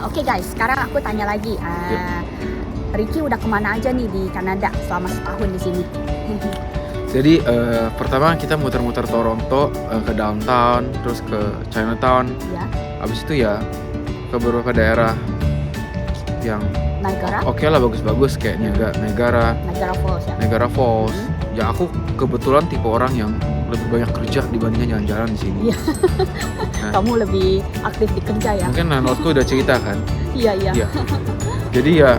Oke guys, sekarang aku tanya lagi. Ricky udah kemana aja nih di Kanada selama setahun di sini? Jadi pertama kita muter-muter Toronto ke downtown, terus ke Chinatown. Ya, Habis itu ya ke beberapa daerah yang Niagara, oke lah, bagus-bagus kayak Niagara Falls ya. Niagara Falls. Ya aku kebetulan tipe orang yang lebih banyak kerja dibandingkan jalan-jalan di sini. Iya. Kamu lebih aktif di kerja ya? Mungkin landlordku udah cerita kan. Iya. Iya. Jadi ya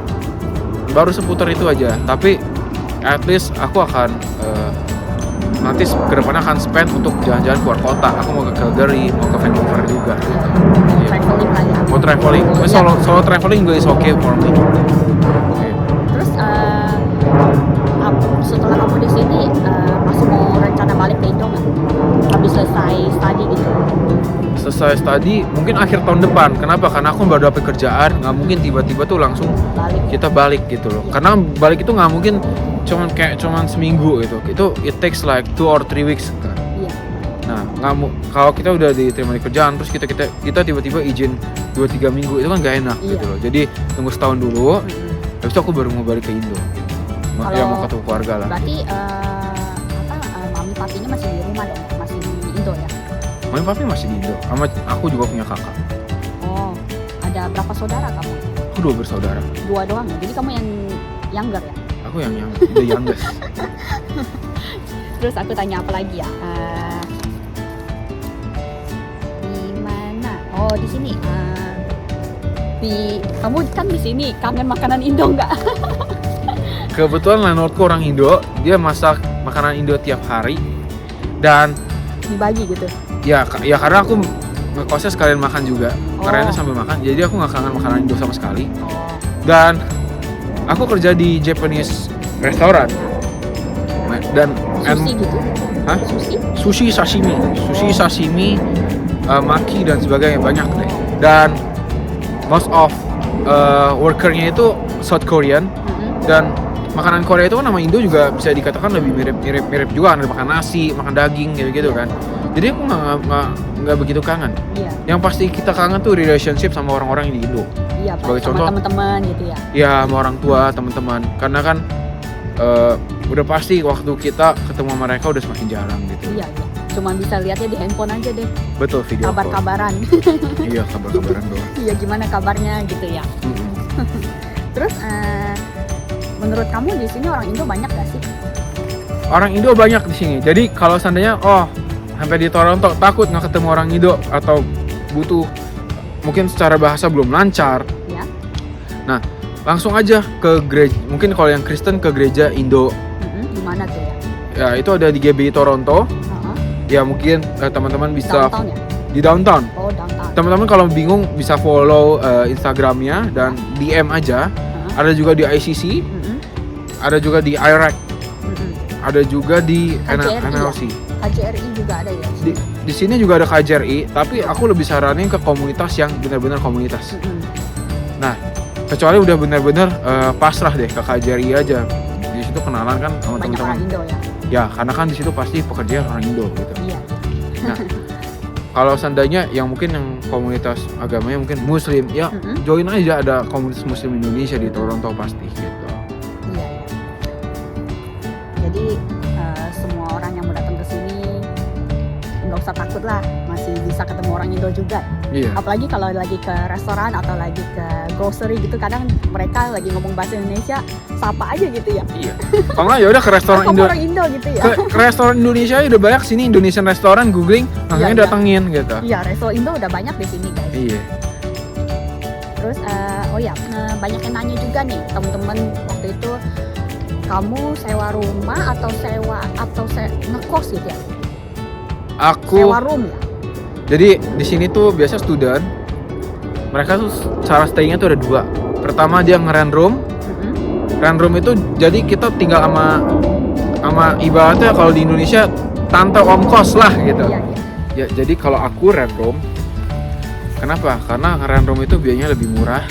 baru seputar itu aja. Tapi at least aku akan nanti kedepannya akan spend untuk jalan-jalan keluar kota. Aku mau ke Calgary, mau ke Vancouver juga. Traveling lah ya. Mau traveling, solo traveling juga is okay for me. Okay. Terus setelah kamu di sini masih mau rencana balik ke Indo nggak? Habis selesai study gitu? Selesai study mungkin akhir tahun depan. Kenapa? Karena aku baru dapet kerjaan, nggak mungkin tiba-tiba tuh langsung kita balik gitu loh. Karena balik itu nggak mungkin cuman seminggu gitu. Itu it takes like 2 or 3 weeks kan. Iya. Nah, kalau kita udah diterima di kerjaan terus kita tiba-tiba izin 2-3 minggu itu kan gak enak gitu loh. Jadi tunggu setahun dulu. Habis itu aku baru mau balik ke Indo. Ya mau ketemu keluarga lah. Berarti mami papinya masih di rumah dong, masih di Indo ya? Mami papi masih di Indo. Sama aku juga punya kakak. Oh, ada berapa saudara kamu? Aku 2 bersaudara. 2 doang ya? Jadi kamu yang younger ya? Aku yang the youngest. Terus aku tanya apa lagi ya? Di mana? Oh, di sini. Kamu kan di sini kangen makanan Indo nggak? Kebetulan landlordku orang Indo, dia masak makanan Indo tiap hari dan Dibagi gitu? Ya karena aku ngekosnya sekalian makan juga, karena sambil makan, jadi aku nggak kangen makanan Indo sama sekali. Dan aku kerja di Japanese restaurant dan sushi gitu? Hah? Sushi sashimi, maki dan sebagainya banyak deh. Dan most of workernya itu South Korean dan makanan Korea itu kan sama Indo juga bisa dikatakan lebih mirip juga kan, makan nasi, makan daging gitu kan. Jadi aku nggak begitu kangen. Iya. Yang pasti kita kangen tuh relationship sama orang-orang yang di Indo. Iya, sebagai sama contoh teman-teman gitu ya. Iya, sama orang tua, teman-teman. Karena kan udah pasti waktu kita ketemu sama mereka udah semakin jarang gitu. Iya. Cuma bisa lihatnya di handphone aja deh. Betul, video call. Kabar-kabaran. Iya, kabar-kabaran doang. Iya, gimana kabarnya gitu ya. Terus menurut kamu di sini orang Indo banyak gak sih? Orang Indo banyak di sini. Jadi kalau seandainya sampai di Toronto takut nggak ketemu orang Indo atau butuh mungkin secara bahasa belum lancar. Ya. Nah, langsung aja ke gereja. Mungkin kalau yang Kristen ke gereja Indo. Di mana tuh ya? Ya, itu ada di GBI Toronto. Ya, mungkin teman-teman bisa downtown ya? Di downtown. Oh, downtown. Teman-teman kalau bingung bisa follow Instagramnya dan DM aja. Ada juga di ICC. Ada juga di IRAC, ada juga di NLC. KJRI juga ada ya? Di sini juga ada KJRI, tapi aku lebih saranin ke komunitas yang benar-benar komunitas. Nah, kecuali udah benar-benar pasrah deh ke KJRI aja. Di situ kenalan kan sama banyak teman-teman. Orang Indo ya? Ya, karena kan di situ pasti pekerjaan orang Indo gitu. Iya. Nah, kalau seandainya yang mungkin yang komunitas agamanya mungkin Muslim, ya join aja, ada komunitas Muslim Indonesia di Toronto pasti gitu. Jadi semua orang yang mau datang ke sini nggak usah takut lah, masih bisa ketemu orang Indo juga. Iya. Apalagi kalau lagi ke restoran atau lagi ke grocery gitu, kadang mereka lagi ngomong bahasa Indonesia, sapa aja gitu ya. Iya. Kalau nggak ya udah ke restoran orang Indo gitu ya. Ke restoran Indonesia udah banyak sini, Indonesian restoran, googling, makanya datengin gitu. Iya, resto Indo udah banyak di sini guys. Iya. Terus banyak yang nanya juga nih teman-teman waktu itu, kamu sewa rumah atau ngekos gitu ya? Aku sewa room ya? Jadi di sini tuh biasa student, mereka tuh cara stay-nya tuh ada 2. Pertama dia nge-rent room. Rent room itu jadi kita tinggal sama ibaratnya kalau di Indonesia tante om kos lah gitu. Iya. Ya, jadi kalau aku rent room, kenapa? Karena rent room itu biayanya lebih murah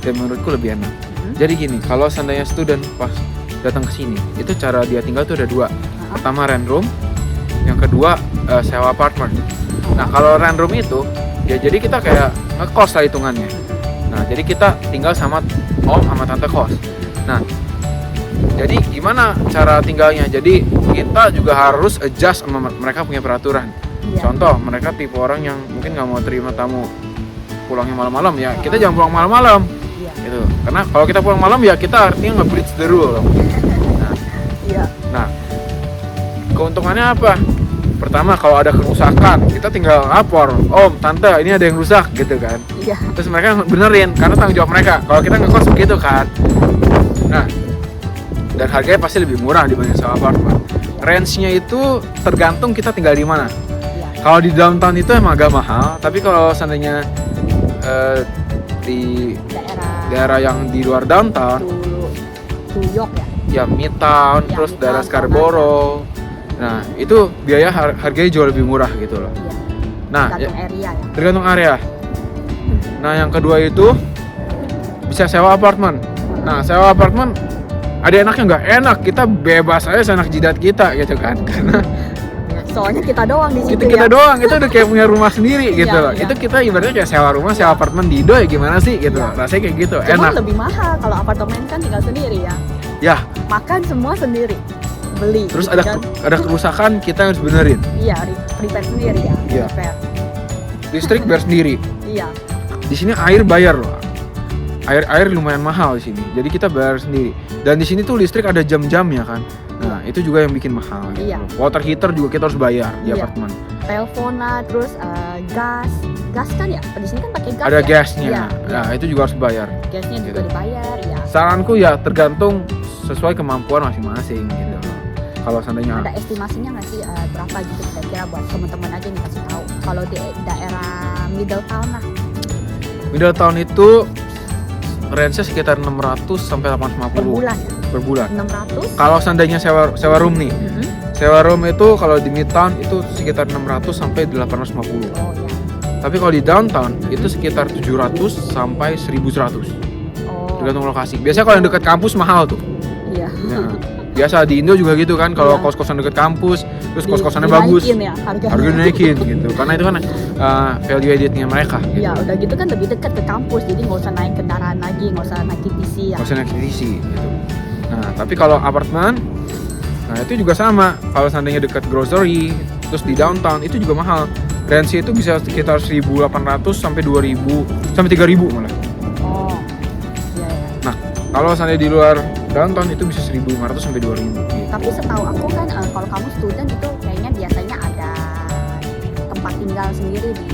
dan menurutku lebih enak. Jadi gini, kalau seandainya student pas datang ke sini, itu cara dia tinggal tuh ada 2. Pertama rent room, yang kedua sewa apartemen. Nah, kalau rent room itu ya jadi kita kayak ngekos lah hitungannya. Nah, jadi kita tinggal sama om sama tante kos. Nah, jadi gimana cara tinggalnya? Jadi kita juga harus adjust sama mereka punya peraturan. Iya. Contoh, mereka tipe orang yang mungkin nggak mau terima tamu pulangnya malam-malam, ya kita jangan pulang malam-malam. Iya. Gitu. Karena kalau kita pulang malam ya kita artinya nge-breach the rule. Iya. Nah, keuntungannya apa? Pertama, kalau ada kerusakan, kita tinggal lapor, om, tante, ini ada yang rusak, gitu kan. Iya. Terus mereka benerin, karena tanggung jawab mereka. Kalau kita ngekos begitu kan. Nah, dan harganya pasti lebih murah dibanding sewa apartemen. Range-nya itu tergantung kita tinggal di mana. Iya. Kalau di downtown itu emang agak mahal, tapi kalau seandainya di daerah yang di luar downtown, Tuyok ya. ya Midtown, Ya, terus Midtown, daerah Scarborough. Nah, itu biaya harganya jauh lebih murah gitu loh. Iya. Nah, Tergantung area ya. tergantung area. Nah, yang kedua itu bisa sewa apartemen. Nah, sewa apartemen ada enaknya nggak? Enak, kita bebas aja seenak jidat kita gitu kan. Karena Soalnya kita doang di situ kita ya. doang, itu udah kayak punya rumah sendiri gitu Iya, loh. iya. Itu kita ibaratnya kayak sewa rumah, sewa apartemen di Indo ya gimana sih gitu. Iya. Rasanya kayak gitu, Cuman enak. lebih mahal kalau apartemen kan tinggal sendiri ya. Ya, Makan semua sendiri. Beli. terus gitu kan. ada kerusakan kita harus benerin. Iya, prepare sendiri ya. Iya. Prepare. Listrik bayar sendiri. Iya. Di sini air bayar loh. Air lumayan mahal di sini. Jadi kita bayar sendiri. Dan di sini tuh listrik ada jam-jamnya kan. Nah, itu juga yang bikin mahal gitu. Iya. Water heater juga kita harus bayar di Iya. apartemen. Telepon lah, terus gas. Gas kan ya? Di sini kan pakai gas Ada ya? gasnya. Iya. Nah, itu juga harus bayar. Gasnya juga Gitu. dibayar ya. Saranku ya tergantung sesuai kemampuan masing-masing gitu. Kalau seandainya Ada estimasinya nggak sih berapa gitu kira-kira buat teman-teman aja nih kasih tahu. Kalau di daerah Middletown lah. Middletown itu range-nya sekitar 600 sampai 850 Per bulan ya? per bulan. 600? Kalau seandainya sewa room nih. Sewa room itu kalau di Midtown itu sekitar 600 sampai 850. Oh ya. Tapi kalau di downtown itu sekitar 700 sampai 1100. Oh. Tergantung lokasi. Biasanya kalau yang dekat kampus mahal tuh. Iya. Nah, biasa di Indo juga gitu kan, kalau Iya. kos-kosan dekat kampus, terus kos-kosannya bagus, Dinaikin ya harganya. harga dinaikin gitu. Karena itu kan value added-nya mereka. Gitu. Iya, udah gitu kan lebih dekat ke kampus, jadi nggak usah naik kendaraan lagi, nggak usah naik TTC ya. Nggak usah naik TTC gitu. Nah, tapi kalau apartemen, nah itu juga sama. Kalau seandainya dekat grocery, terus di downtown itu juga mahal. Range itu bisa sekitar 1.800 sampai 2.000 sampai 3.000 malah. Oh, iya ya. Nah, kalau seandainya di luar downtown itu bisa 1.500 sampai 2.000. Gitu. Tapi setahu aku kan kalau kamu student itu kayaknya biasanya ada tempat tinggal sendiri di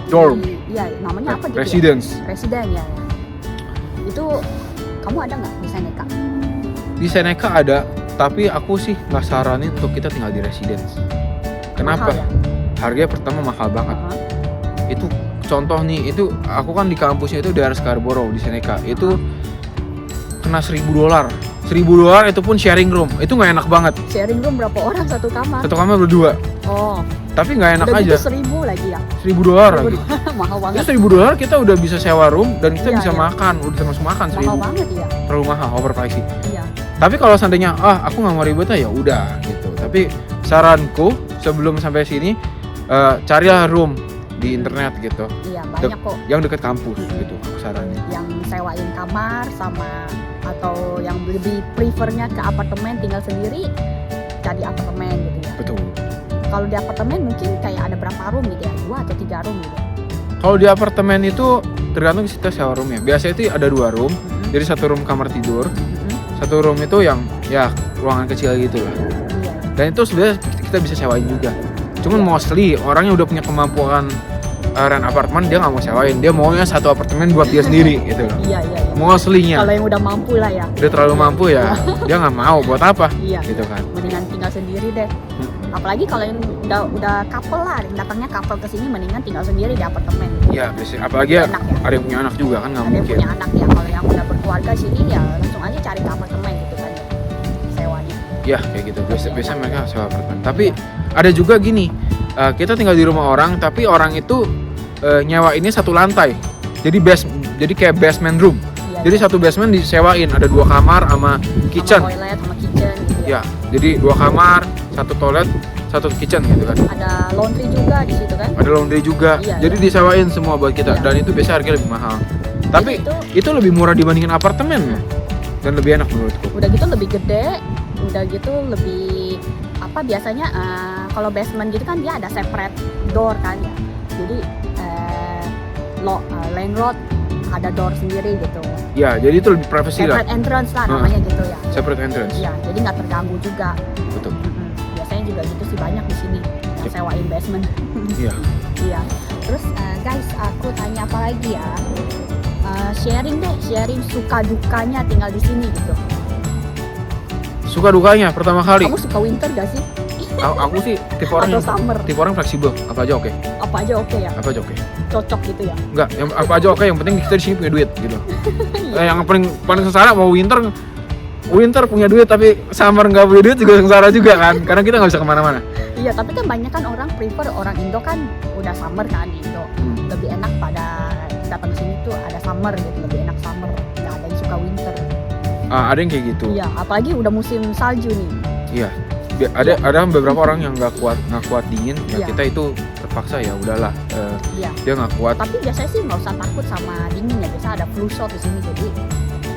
Dorm. Iya, namanya apa gitu? Residence. Ya? Residen ya. Itu kamu ada nggak di Seneca? Di Seneca ada, tapi aku sih nggak saranin untuk kita tinggal di residence. Kenapa? Mahal ya? Harganya pertama mahal banget. Uh-huh. Itu contoh nih, itu aku kan di kampusnya itu daerah Scarborough di Seneca. Itu kena $1.000. $1.000 itu pun sharing room. Itu nggak enak banget. Sharing room berapa orang satu kamar? Satu kamar berdua. Oh, Tapi nggak enak udah aja. gitu 1.000 lagi ya? $1.000 lagi. Mahal banget. Terus $1.000 kita udah bisa sewa room dan kita Iya, bisa iya. makan, udah termasuk makan Mahal 1.000. banget ya? Terlalu mahal, overpriced. Iya. Tapi kalau seandainya aku nggak mau ribet ya udah gitu. Tapi saranku sebelum sampai sini carilah room di internet gitu, Iya, banyak kok yang dekat kampus gitu aku saranin. yang sewain kamar sama atau yang lebih prefernya ke apartemen tinggal sendiri cari apartemen gitu ya. Betul. Kalau di apartemen mungkin kayak ada berapa room gitu ya? 2 atau 3 room gitu. Kalau di apartemen itu tergantung kita sewa room ya. Biasanya itu ada 2 room, jadi 1 room kamar tidur, 1 room itu yang ya ruangan kecil gitu lah. Iya. Dan itu sebenarnya kita bisa sewain juga. Cuman Iya. mostly orang yang udah punya kemampuan rent apartemen dia nggak mau sewain, dia maunya satu apartemen buat dia sendiri gitu loh. Iya, iya, iya. Mostly-nya Kalau yang udah mampu lah ya. udah terlalu mampu ya, dia nggak mau buat apa Iya. gitu kan. Mendingan tinggal sendiri deh. Apalagi kalau yang udah couple lah, datangnya couple ke sini mendingan tinggal sendiri di apartemen. Iya, biasanya apalagi ya, Enak ya. ada yang punya anak juga kan nggak Ada yang mungkin. punya anak ya. Kalau yang udah berkeluarga sini ya langsung aja cari ke apartemen gitu kan. Sewanya. Ya kayak gitu. Biasanya mereka sewa apartemen. Tapi ada juga gini, kita tinggal di rumah orang, tapi orang itu nyewa ini satu lantai. Jadi kayak basement room. Iya. Jadi satu basement disewain, ada 2 kamar sama kitchen. Sama toilet sama kitchen gitu ya. Ya, jadi 2 kamar, 1 toilet, 1 kitchen gitu kan. Ada laundry juga di situ kan. Ada laundry juga. Iya, Jadi iya. disewain semua buat kita Iya. dan itu biasa harganya lebih mahal. Tapi itu lebih murah dibandingin apartemen dan lebih enak menurutku. Udah gitu lebih gede, udah gitu lebih apa biasanya kalau basement gitu kan dia ada separate door kan ya. Jadi landlord ada door sendiri gitu. Ya, jadi itu lebih privacy lah. Separate entrance lah namanya gitu ya. Separate entrance. Iya, jadi nggak terganggu juga. Betul. Biasanya juga gitu sih banyak di sini yang sewain basement. Iya. Iya. Terus guys, aku tanya apa lagi ya? Sharing suka dukanya tinggal di sini gitu. Suka dukanya pertama kali. Kamu suka winter gak sih? Aku sih tipe orang Atau summer? tipe orang fleksibel. Apa aja oke. Apa aja oke ya? Apa aja oke. Cocok gitu ya? Enggak, yang apa aja oke, yang penting kita di sini punya duit gitu. Iya. Yang paling sengsara mau winter punya duit tapi summer nggak punya duit juga sengsara juga kan, karena kita nggak bisa kemana-mana. Iya, tapi kan banyak kan orang prefer orang Indo kan udah summer kan di Indo. Lebih enak pada datang sini tuh ada summer gitu, lebih enak summer. Nggak ada yang suka winter. Ada yang kayak gitu. Iya, apalagi udah musim salju nih. Iya. Ada beberapa orang yang nggak kuat dingin, ya Iya. kita itu terpaksa ya udahlah. Iya. Dia nggak kuat. Tapi biasanya sih nggak usah takut sama dingin ya. Biasa ada flu shot di sini jadi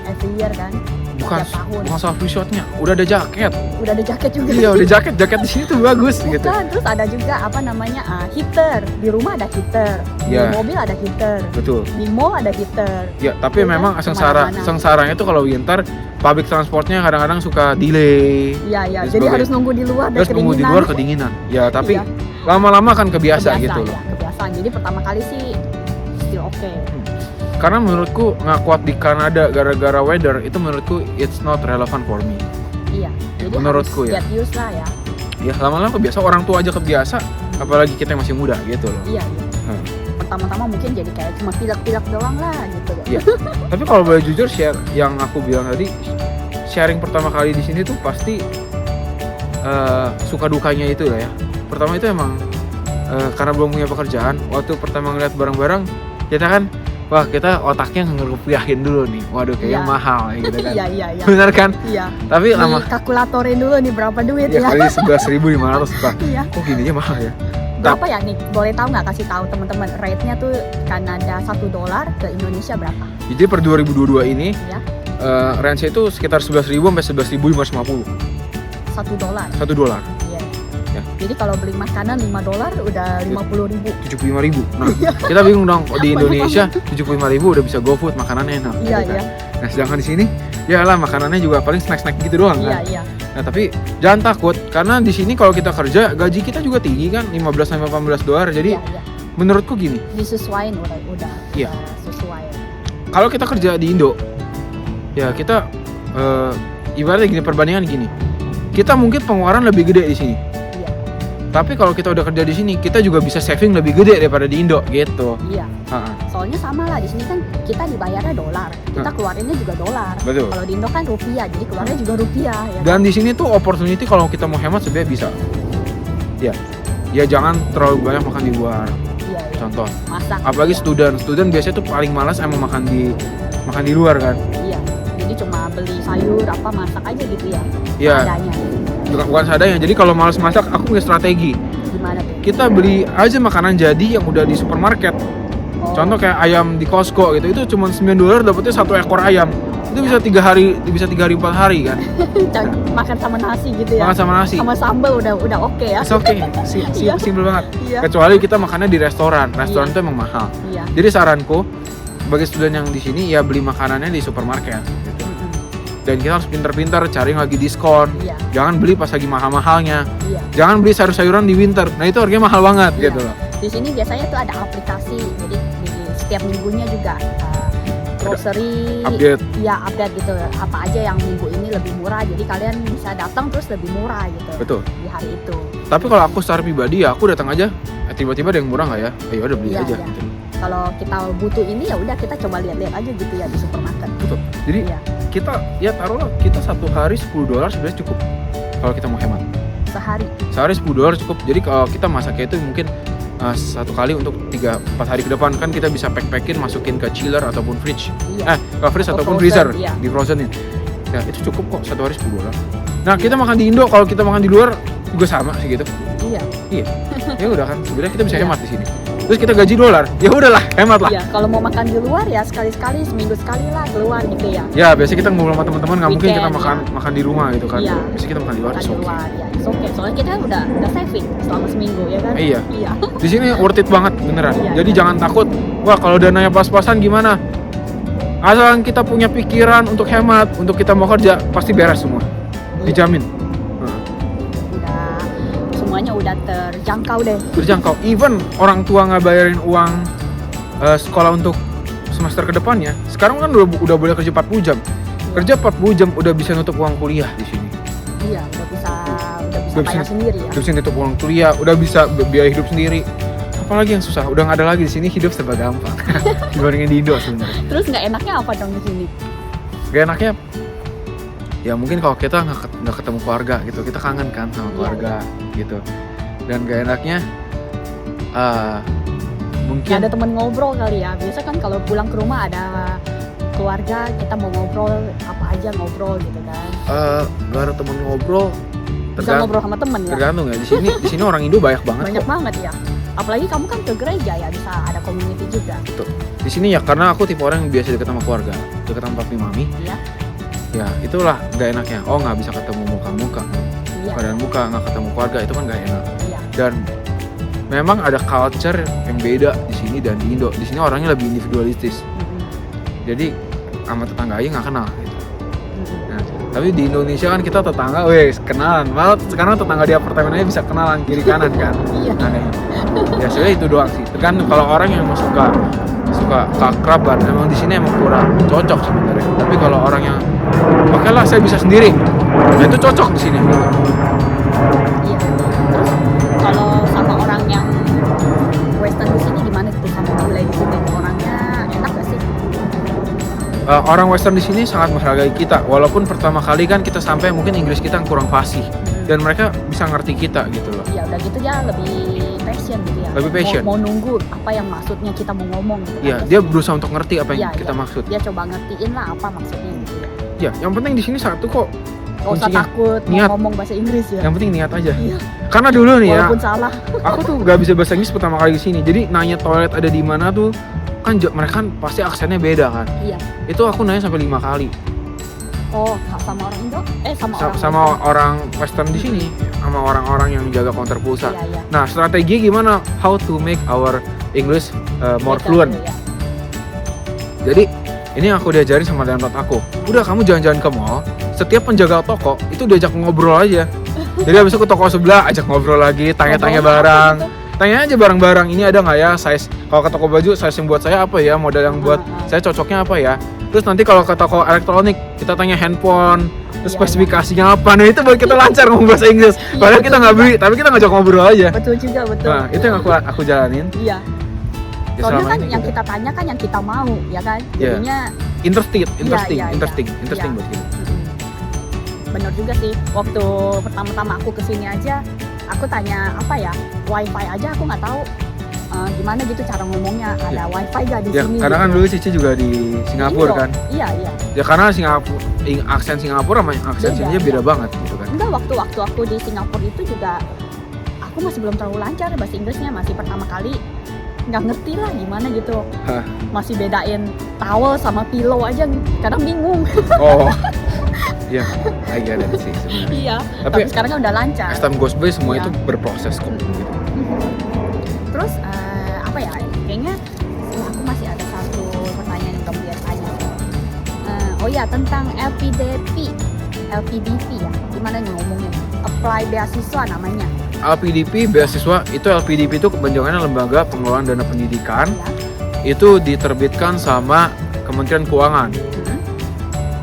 every year kan. Bukan Tiap tahun. masalah flu shotnya, udah ada jaket. Udah ada jaket juga. Iya, udah jaket di sini tuh bagus gitu. Bukan, terus ada juga apa namanya heater. Di rumah ada heater. Iya. Di mobil ada heater. Betul. Di mall ada heater. Ya, tapi Iya kan? memang Kemana-mana. sengsaranya tuh kalau winter public transportnya kadang-kadang suka delay. Iya, iya. Dan Jadi sebagainya. harus nunggu di luar dan Terus nunggu di luar kedinginan. Ya, tapi Iya. lama-lama kan kebiasa gitu loh. Ya, kebiasaan. Jadi pertama kali sih still oke. Karena menurutku nggak kuat di Kanada gara-gara weather itu menurutku it's not relevant for me. Iya. Jadi Menurutku harus ya. get used lah ya. Ya lama-lama kebiasa, orang tua aja kebiasa, apalagi kita yang masih muda gitu loh. Iya, iya. Pertama-tama mungkin jadi kayak cuma pilek-pilek doang lah gitu ya. Iya. Tapi kalau boleh jujur share yang aku bilang tadi, sharing pertama kali di sini tuh pasti suka dukanya itu lah ya. Pertama itu emang karena belum punya pekerjaan, waktu pertama ngeliat barang-barang kita kan, wah kita otaknya ngerupiahin dulu nih, waduh kayaknya Iya. mahal gitu kan. Iya, iya, iya. Bener kan? Iya. Tapi lama Kalkulatorin dulu nih berapa duit ya ya. kali 11.500 Pak. Iya. Kok gininya mahal ya? Berapa ya nih? Boleh tahu nggak, kasih tahu teman-teman rate-nya tuh Kanada $1 ke Indonesia berapa? Jadi per 2022 ini Ya. range itu sekitar 11.000 sampai 11.550. $1. $1. Iya. Ya. Jadi kalau beli makanan $5 udah 50.000. 75.000. Nah, kita bingung dong di Banyak Indonesia 75.000 udah bisa GoFood, makanannya enak. Iya, gitu kan. iya. Nah, sedangkan di sini ya lah makanannya juga paling snack-snack gitu doang Iya, kan. iya. Nah, tapi jangan takut karena di sini kalau kita kerja gaji kita juga tinggi kan, 15 sampai $18. Jadi Iya, iya. menurutku gini, Disesuaiin udah Iya. sesuai. kalau kita kerja di Indo ya kita ibaratnya gini, perbandingan gini. Kita mungkin pengeluaran lebih gede di sini. Iya. Tapi kalau kita udah kerja di sini, kita juga bisa saving lebih gede daripada di Indo gitu. Iya. Ha-ha. Soalnya sama lah di sini kan kita dibayarnya dolar, kita keluarinnya juga dolar. Betul. Kalau di Indo kan rupiah, jadi keluarnya juga rupiah ya. Dan di sini tuh opportunity kalau kita mau hemat sebenarnya bisa. Ya. Ya jangan terlalu banyak makan di luar. Iya, iya. Contoh. Masak. Apalagi iya. student biasanya tuh paling malas emang makan di luar kan. Iya. Jadi cuma beli sayur apa masak aja gitu ya. Iya. Adanya. Bukan seadanya. Jadi kalau malas masak, aku punya strategi. Gimana tuh? Kita beli aja makanan jadi yang udah di supermarket. Oh. Contoh kayak ayam di Costco gitu, itu cuma $9 dapetnya 1 ekor ayam. Itu bisa 3 hari 4 hari kan. Makan sama nasi gitu ya. Makan sama nasi. Sama sambal udah oke ya. It's okay, Iya. simple banget. Iya. Kecuali kita makannya di restoran. Restoran Iya. itu emang mahal. Iya. Jadi saranku bagi student yang di sini ya beli makanannya di supermarket gitu. Mm-mm. Dan kita harus pintar-pintar cari yang lagi diskon. Iya. Jangan beli pas lagi mahal-mahalnya. Iya. Jangan beli sayur-sayuran di winter. Nah, itu harganya mahal banget Iya. gitu loh. Di sini biasanya tuh ada aplikasi, jadi di setiap minggunya juga grocery Update. ya update gitu, apa aja yang minggu ini lebih murah, jadi kalian bisa datang terus lebih murah gitu. Betul. Di hari itu. Tapi kalau aku secara pribadi ya aku datang aja, tiba-tiba ada yang murah nggak ya? Ya udah beli Iya, aja iya. gitu. Kalau kita butuh ini ya udah kita coba lihat-lihat aja gitu ya di supermarket. Betul. Jadi Iya. kita ya taruhlah kita satu hari $10 sebenarnya cukup kalau kita mau hemat. Sehari. Sehari $10 cukup. Jadi kalau kita masaknya itu mungkin satu kali untuk 3-4 hari ke depan kan kita bisa pack-packin, masukin ke chiller ataupun fridge. Iya. Ke fridge Atau ataupun frozen, freezer iya. di frozenin. Ya itu cukup kok, satu hari $10. Nah kita makan di Indo, kalau kita makan di luar juga sama sih gitu. Iya. Iya. Ya udah kan, sebenarnya kita bisa Iya. hemat di sini. Terus kita gaji dolar, ya udahlah hemat lah. Iya, kalau mau makan di luar ya sekali-sekali, seminggu sekali lah keluar gitu ya. Ya biasanya kita ngumpul sama teman-teman, nggak mungkin kita Weekend, makan di rumah gitu kan. Iya. Biasanya kita makan di luar. Makan it's di okay. luar ya, it's okay. Soalnya kita udah saving selama seminggu ya kan. Iya. Iya. Di sini worth it banget beneran. Iya. Jadi jangan takut. Wah kalau dananya pas-pasan gimana? Asal kita punya pikiran untuk hemat, untuk kita mau kerja pasti beres semua. Iya. Dijamin. Udah semuanya udah terjangkau deh. Berjangkau. Even orang tua nggak bayarin uang sekolah untuk semester kedepannya, sekarang kan udah boleh kerja 40 jam. Kerja 40 jam udah bisa nutup uang kuliah di sini. Iya, udah bisa Udah bayar bisa- sendiri ya. Udah bisa nutup uang kuliah, udah bisa biaya hidup sendiri. Apalagi yang susah, udah nggak ada lagi di sini, hidup serba gampang dibandingin di Indo sebenarnya. Terus nggak enaknya apa dong di sini? Gak enaknya ya mungkin kalau kita nggak ketemu keluarga gitu, kita kangen kan sama Iya, keluarga gitu. Dan gak enaknya mungkin Nggak ada temen ngobrol kali ya. Biasa kan kalau pulang ke rumah ada keluarga, kita mau ngobrol apa aja ngobrol gitu kan. gak ada temen ngobrol. Bisa ngobrol sama temen ya. Tergantung ya, di sini orang Indo banyak banget Banyak kok. banget ya. Apalagi kamu kan ke gereja ya, bisa ada community juga. Di sini ya karena aku tipe orang yang biasa deket sama keluarga, deket sama papi mami. Iya. Ya itulah gak enaknya. Oh nggak bisa ketemu muka-muka, Iya. badan muka, nggak ketemu keluarga, itu kan gak enak. Iya. Dan memang ada culture yang beda di sini dan di Indo. Di sini orangnya lebih individualistis. Mm-mm. Jadi sama tetangga aja nggak kenal gitu. Mm-mm. Nah, tapi di Indonesia kan kita tetangga, weh kenalan. Malah sekarang tetangga di apartemen aja bisa kenalan kiri kanan kan. Iya. Aneh. Ya sebenarnya itu doang sih. Tergantung kalau orang yang suka keakraban, emang di sini emang kurang cocok sebenarnya. Tapi kalau orang yang oke lah saya bisa sendiri, nah itu cocok di sini. Gitu. Iya. Terus kalau sama orang yang Western di sini gimana tuh sama bule di sini? Orangnya enak gak sih? Orang Western di sini sangat menghargai kita, walaupun pertama kali kan kita sampai mungkin Inggris kita kurang fasih dan mereka bisa ngerti kita gitu loh. Ya udah gitu ya, lebih passion gitu ya. Lebih passion. Mau nunggu apa yang maksudnya kita mau ngomong gitu. kan. Iya, dia berusaha untuk ngerti apa yang Iya, kita iya. maksud. Dia coba ngertiin lah apa maksudnya gitu ya. Ya, yang penting di sini satu kok. Gak usah Kuncinya takut mau niat. ngomong bahasa Inggris ya. Yang penting niat aja. Iya. Karena dulu nih ya, Walaupun salah. aku tuh gak bisa bahasa Inggris pertama kali di sini. Jadi nanya toilet ada di mana tuh kan mereka kan pasti aksennya beda kan. Iya. Itu aku nanya sampai 5 kali. Oh, sama orang Indo? Sama orang Sama Western. orang Western di sini, sama orang-orang yang jaga counter pulsa. Iya, iya. Nah, strategi gimana? How to make our English more Better, fluent. iya. Jadi ini yang aku diajarin sama landlord aku. Udah kamu jalan-jalan ke mall, setiap penjaga toko itu diajak ngobrol aja. Jadi habis itu ke toko sebelah ajak ngobrol lagi, tanya-tanya Ngobrol apa barang. gitu? Tanya aja barang-barang ini ada nggak ya size. Kalau ke toko baju size yang buat saya apa ya, model yang buat saya cocoknya apa ya. Terus nanti kalau ke toko elektronik kita tanya handphone, terus Iya, spesifikasinya apa. Nah itu baru kita lancar ngomong bahasa Inggris. Padahal kita nggak beli, tapi kita ngajak ngobrol aja. Betul juga, betul. Nah itu yang aku jalanin. Iya. Ya, Soalnya selama kan ini yang gitu. kita tanya kan yang kita mau, ya kan? Iya. Jadinya interesting iya. buat kita. Bener juga sih. Waktu pertama-tama aku kesini aja, aku tanya apa ya, wifi aja aku nggak tahu gimana gitu cara ngomongnya. Ada wifi gak di Ya sini? karena kan gitu. dulu Cici juga di Singapura Indo. kan. Iya. Ya karena Singapura aksen Singapura sama aksen Beda, sini beda iya. banget gitu kan. Enggak, waktu aku di Singapura itu juga aku masih belum terlalu lancar bahasa Inggrisnya, masih pertama kali nggak ngerti lah gimana gitu. Hah. Masih bedain towel sama pillow aja kadang bingung. Oh. Ya, I get it sih sebenarnya. Iya, Tapi tapi sekarang kan udah lancar. as time goes by semua Iya. itu berproses kok gitu. Terus apa ya? Kayaknya aku masih ada satu pertanyaan yang kamu biar tanya. Oh ya, tentang LPDP ya. Gimana nih ngomongnya? Apply beasiswa namanya. LPDP beasiswa itu LPDP itu kepanjangannya Lembaga Pengelolaan Dana Pendidikan. Ya. Itu diterbitkan sama Kementerian Keuangan.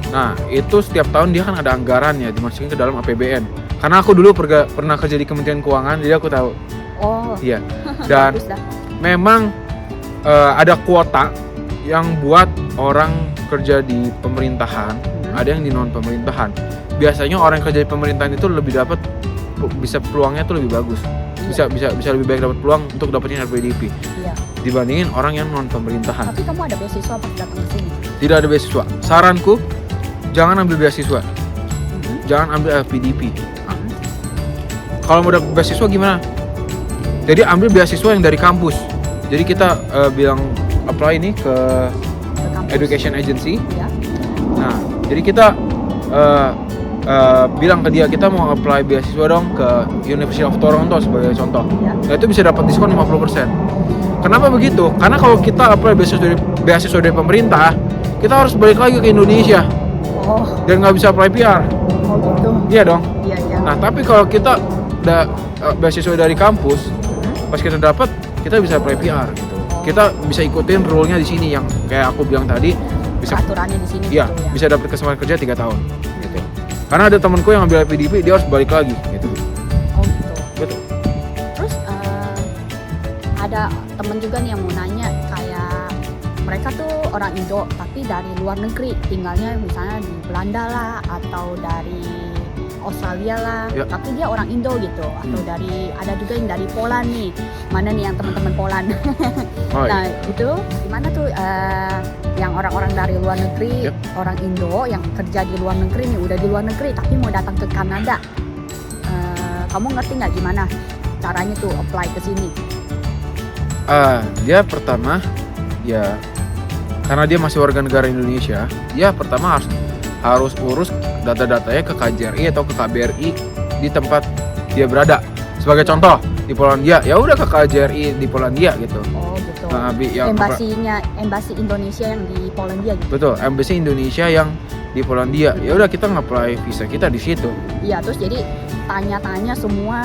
Nah, itu setiap tahun dia kan ada anggarannya dimasukin ke dalam APBN. Karena aku dulu pernah kerja di Kementerian Keuangan, jadi aku tahu. Oh, Iya. Dan bagus dah. memang ada kuota yang buat orang kerja di pemerintahan, ada yang di non pemerintahan. Biasanya orang yang kerja di pemerintahan itu lebih dapat peluangnya tuh lebih bagus. Bisa lebih baik dapat peluang untuk dapetin LPDP Iya. dibandingin orang yang non pemerintahan. Tapi kamu ada beasiswa pas datang ke sini. Tidak ada beasiswa. Saranku jangan ambil beasiswa. jangan ambil LPDP. Kalau mau dapat beasiswa gimana? Jadi ambil beasiswa yang dari kampus. Jadi kita bilang apply ini ke kampus. education agency. Ya. Nah, jadi kita bilang ke dia kita mau apply beasiswa dong ke University of Toronto sebagai contoh. Ya. Nah, itu bisa dapat diskon 50%. Kenapa begitu? Karena kalau kita apply beasiswa dari pemerintah, kita harus balik lagi ke Indonesia Oh, dan nggak bisa apply PR. oh gitu. Iya dong. Iya, iya. Nah, tapi kalau kita beasiswa dari kampus, pas kita dapat, kita bisa apply PR gitu. Kita bisa ikutin rule-nya di sini yang kayak aku bilang tadi, bisa Peraturannya di sini iya, gitu ya. bisa dapat kesempatan kerja 3 tahun gitu. Karena ada temanku yang ambil LPDP, dia harus balik lagi gitu. Oh gitu. Betul. Terus ada temen juga nih yang mau nanya, kayak mereka tuh orang Indo tapi dari luar negeri, tinggalnya misalnya di Belanda lah atau dari Australia lah, Ya. tapi dia orang Indo gitu, atau dari, ada juga yang dari Poland nih. Mana nih yang teman-teman Poland? Oh, Nah itu gimana tuh yang orang-orang dari luar negeri, Yep. orang Indo yang kerja di luar negeri nih, udah di luar negeri tapi mau datang ke Kanada, kamu ngerti nggak gimana caranya tuh apply ke sini? dia pertama ya karena dia masih warga negara Indonesia, dia pertama harus urus data-datanya ke KJRI atau ke KBRI di tempat dia berada. Sebagai contoh di Polandia, ya udah ke KJRI di Polandia gitu. Oh gitu. Nah, yang Embasi Indonesia yang di Polandia gitu. betul, embassy Indonesia yang di Polandia. Ya udah kita nge-apply visa kita di situ. Iya, terus jadi tanya-tanya semua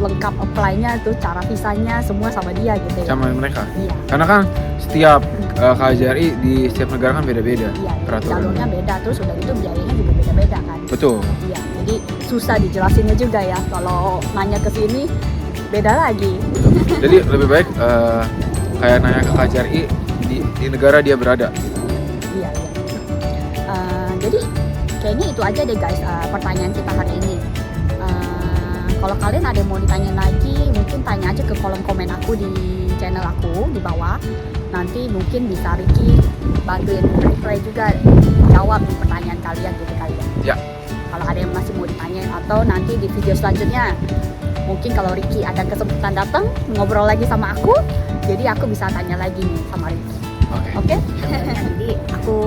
lengkap apply-nya tuh, cara visanya semua sama dia gitu ya. Sama mereka. Iya. Karena kan setiap KJRI di setiap negara kan beda-beda Iya, peraturan. jalurnya beda, terus udah gitu biayanya juga beda-beda kan. Betul. Iya, jadi susah dijelasinnya juga ya. Kalau nanya ke sini beda lagi. Jadi lebih baik kayak nanya ke KJRI di negara dia berada. Iya, iya. Jadi kayaknya itu aja deh guys, pertanyaan kita hari ini. Kalau kalian ada yang mau ditanya lagi, mungkin tanya aja ke kolom komen aku di channel aku di bawah. Nanti mungkin bisa Ricky bantuin reply juga, jawab di pertanyaan kalian gitu kali ya. Ya. Kalau ada yang masih mau ditanya, atau nanti di video selanjutnya mungkin kalau Ricky ada kesempatan datang ngobrol lagi sama aku, jadi aku bisa tanya lagi nih sama Ricky. Oke. Oke? Jadi aku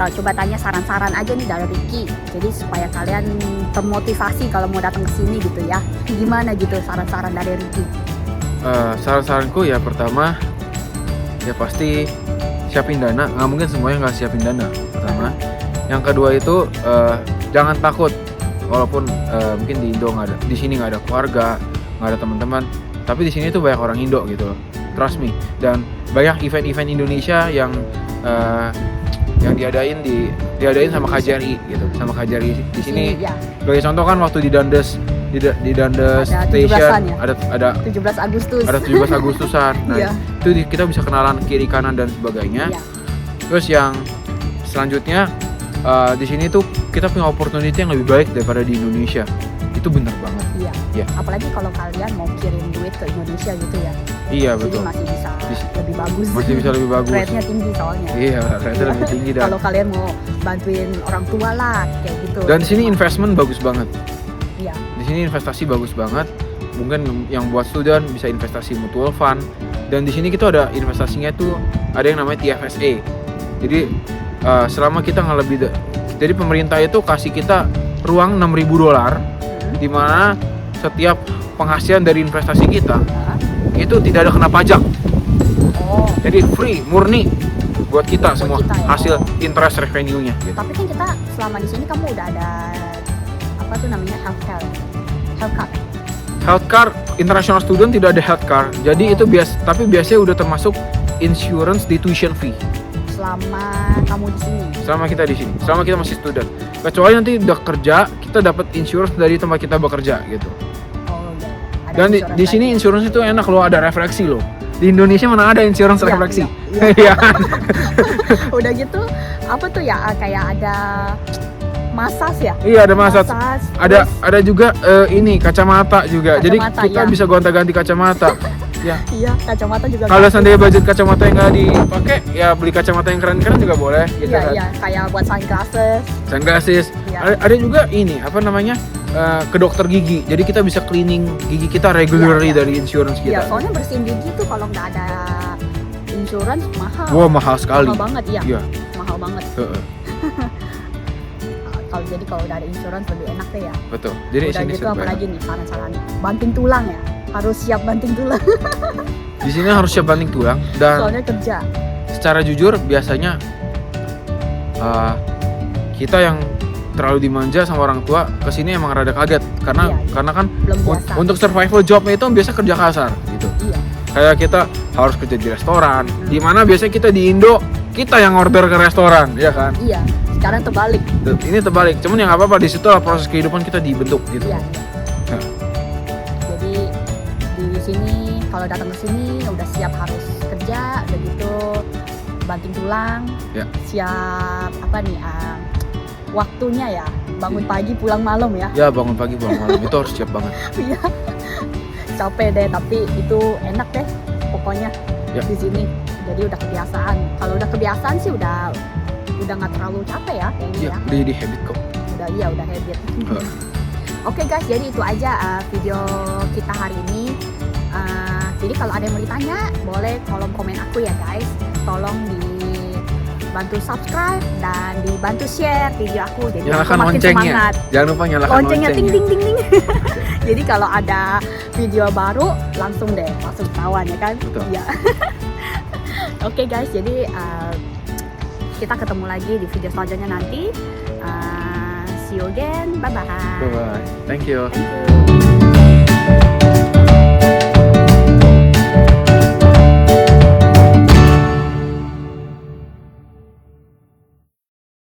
coba tanya saran-saran aja nih dari Ricky, jadi supaya kalian termotivasi kalau mau datang ke sini gitu ya. Gimana gitu saran-saran dari Ricky? Saran-saranku ya pertama ya pasti siapin dana. Nggak mungkin semuanya nggak siapin dana pertama. Yang kedua itu jangan takut walaupun mungkin di Indo nggak ada, di sini nggak ada keluarga, nggak ada teman-teman, tapi di sini tuh banyak orang Indo gitu loh, trust me. Dan banyak event-event Indonesia yang diadain sama KJRI gitu, sama KJRI di sini. Ya, Sebagai contoh kan waktu di Dundas ada Station 17-an ya? ada 17 Agustus. ada 17 Agustusan. Nah, Iya. itu kita bisa kenalan kiri kanan dan sebagainya. Iya. Terus yang selanjutnya di sini tuh kita punya opportunity yang lebih baik daripada di Indonesia. Itu benar banget. Iya. Iya. Apalagi kalau kalian mau kirim duit ke Indonesia gitu ya. Iya, Jadi betul. masih bisa lebih bagus. Masih bisa lebih bagus. Rate-nya tinggi soalnya. Iya, rate lebih tinggi Kalau kalian mau bantuin orang tua lah kayak gitu. dan di sini investment bagus banget. Iya. Di sini investasi bagus banget. Mungkin yang buat student bisa investasi mutual fund. Dan di sini kita ada investasinya tuh ada yang namanya TFSA. Jadi selama kita nggak lebih jadi pemerintah itu kasih kita ruang $6.000 di mana setiap penghasilan dari investasi kita Hah? itu tidak ada kena pajak. Oh. Jadi free, murni buat kita Buat semua kita ya. hasil Oh. interest revenue-nya gitu. Tapi kan kita selama di sini kamu udah ada apa tuh namanya health card. Health card international student tidak ada health card. Jadi itu tapi biasanya udah termasuk insurance di tuition fee. Selama kamu di sini. Selama kita di sini, selama kita masih student. Kecuali nanti udah kerja, kita dapat insurance dari tempat kita bekerja gitu. Oh iya. Ada Dan insurance di sini lagi. insurance itu enak loh, ada refleksi loh. Di Indonesia mana ada insurance Iya, refleksi? iya, Iya. Udah gitu apa tuh ya, kayak ada massage ya? Iya, ada massage. Terus Ada juga ini kacamata juga. Jadi Kacamata, kita iya. bisa gonta-ganti kacamata. Ya. Iya, kacamata juga. Kalau gratis. seandainya budget kacamata yang nggak dipakai, ya beli kacamata yang keren-keren juga boleh. Gitu Iya, kan. iya, kayak buat sunglasses. Sunglasses. Iya. Ada juga ini apa namanya ke dokter gigi. Jadi kita bisa cleaning gigi kita regularly Iya, iya. dari insurance Iya, kita. soalnya bersihin gigi tuh kalau nggak ada insurance mahal. Wah mahal sekali. Mahal banget, iya. Iya. Mahal banget. Heeh, Kalau udah ada insurance lebih enak deh ya. betul. Jadi Udah sini gitu serba apalagi enak. nih saran-saran banting tulang ya. Harus siap banting tulang. Di sini harus siap banting tulang dan Soalnya kerja. secara jujur biasanya kita yang terlalu dimanja sama orang tua kesini emang rada kaget karena Iya, iya. kan Belum biasa. untuk survival jobnya itu biasa kerja kasar gitu. Iya. Kayak kita harus kerja di restoran, di mana biasanya kita di Indo kita yang order ke restoran, ya kan? Iya. Sekarang terbalik. Ini terbalik, cuman ya nggak apa-apa, di situ lah proses kehidupan kita dibentuk gitu. Iya, iya. Ya. Jadi di sini kalau datang ke sini udah siap harus kerja, udah gitu banting tulang. Ya. Siap apa nih? Waktunya ya, bangun pagi pulang malam ya. Ya bangun pagi pulang malam itu harus siap banget. Iya. Capek deh, tapi itu enak deh pokoknya Ya. di sini. Jadi udah kebiasaan. Kalau udah kebiasaan sih udah nggak terlalu capek ya kayaknya Iya, ya. udah jadi habit kok. Udah habit. Heeh. Oke guys, jadi itu aja video kita hari ini. Jadi kalau ada yang mau ditanya, boleh kolom komen aku ya guys. Tolong dibantu subscribe dan dibantu share video aku. Jadi aku Nyalakan makin loncengnya. semangat. Jangan lupa nyalakan Loncengnya ting loncengnya. ting ting ting. Jadi kalau ada video baru langsung ketahuan ya kan? Betul. Iya. Oke guys, jadi kita ketemu lagi di video selanjutnya nanti. See you again. Bye bye. Bye bye. Thank you. Thank you.